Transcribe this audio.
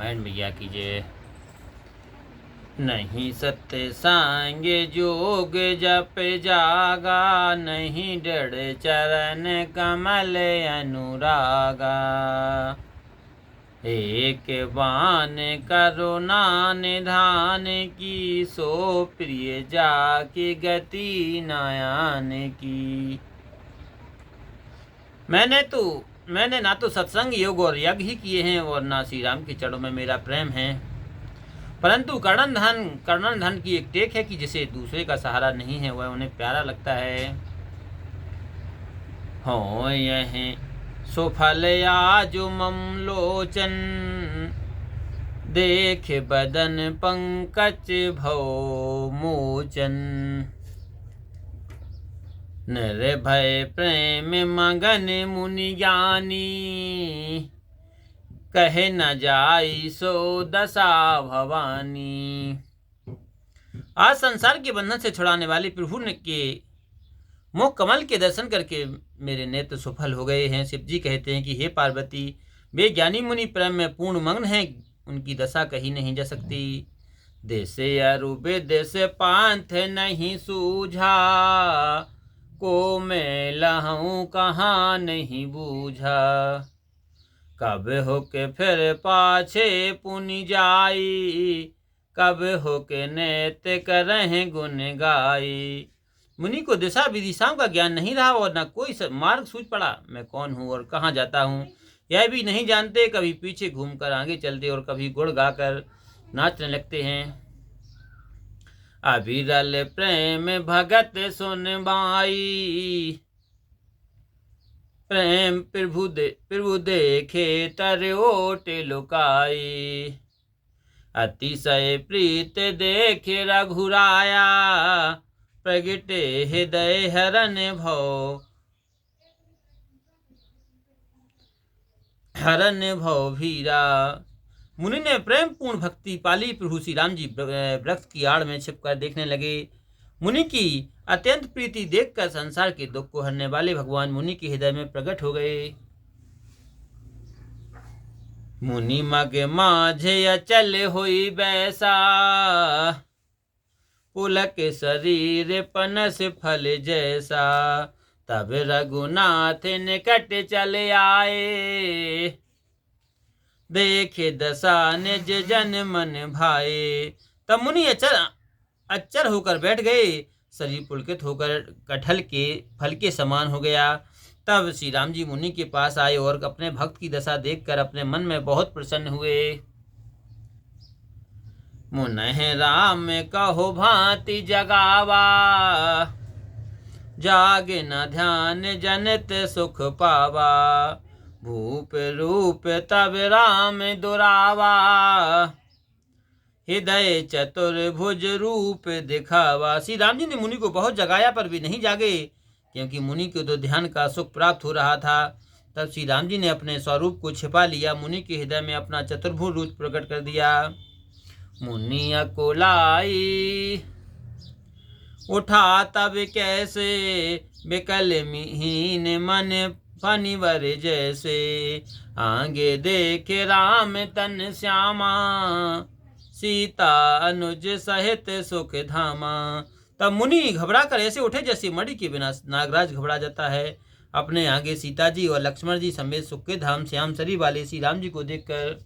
रामायण भैया की जय। नहीं सत्य सांग जोग जप जागा, नहीं डर चरण कमल अनुरागा। एक बान करुणा निधान की, सो प्रिय जाकी गति नयन की। मैंने ना तो सत्संग योग और यज्ञ ही किए हैं और ना श्री राम के चरणों में मेरा प्रेम है, परंतु कर्णन धन की एक टेक है कि जिसे दूसरे का सहारा नहीं है वह उन्हें प्यारा लगता है। हो यह सुफल आज मम लोचन, देख बदन पंकज भव मोचन। निर्भय प्रेम मगन मुनि ज्ञानी, कहे न जाई सो दशा भवानी। आज संसार के बंधन से छुड़ाने वाले प्रभु ने के मुख कमल के दर्शन करके मेरे नेत्र सफल हो गए हैं। शिव जी कहते हैं कि हे पार्वती, वे ज्ञानी मुनि प्रेम में पूर्ण मग्न हैं, उनकी दशा कही नहीं जा सकती। देसे अरुबे देसे पांथ नहीं सूझा, को मैं लहूँ कहाँ नहीं बूझा। कब हो के फिर पाछे पुनि जाई, कब हो के नेत करें गुण गाई। मुनि को दिशा विदिशाओं का ज्ञान नहीं रहा और न कोई मार्ग सूझ पड़ा। मैं कौन हूँ और कहाँ जाता हूँ यह भी नहीं जानते। कभी पीछे घूमकर आगे चलते और कभी गुड़ गाकर नाचने लगते हैं। अविरल प्रेम भगत सुन बाई, प्रेम प्रभु देखे तर ओट लुकाई। अतिशय प्रीत देखे रघुराया, प्रगटे हृदय हरन भव भीरा। मुनि ने प्रेम पूर्ण भक्ति पाली। प्रभु श्री राम जी वृक्ष की आड़ में छिपकर देखने लगे। मुनि की अत्यंत प्रीति देखकर संसार के दुख को हरने वाले भगवान मुनि के हृदय में प्रकट हो गए। मुनि मग माझे अचल हुई बैसा, पुलक शरीर पनस फल जैसा। तब रघुनाथ निकट चले आए, देखे दशा निज जन मन भाए। तब मुनि अच्चर होकर बैठ गए। शरीर पुलकित होकर कटहल के फल के समान हो गया। तब श्री राम जी मुनि के पास आए और अपने भक्त की दशा देखकर अपने मन में बहुत प्रसन्न हुए। मुनहि राम कहो भांति जगावा, जागे न ध्यान जनित सुख पावा। भूप रूप तब राम दुरावा, हृदय चतुर्भुज रूप दिखावा। श्री राम जी ने मुनि को बहुत जगाया पर भी नहीं जागे, क्योंकि मुनि को तो ध्यान का सुख प्राप्त हो रहा था। तब श्री राम जी ने अपने स्वरूप को छिपा लिया, मुनि के हृदय में अपना चतुर्भुज रूप प्रकट कर दिया। मुनि अकुलाई उठा तब कैसे, विकल मिहीन मन फनिवर जैसे। आगे देखे राम तन श्यामा, सीता अनुज सहित सुख धामा। तब मुनि घबरा कर ऐसे उठे जैसे मणि के बिना नागराज घबरा जाता है। अपने आगे सीता जी और लक्ष्मण जी समेत सुख के धाम श्याम सरी वाले श्री राम जी को देखकर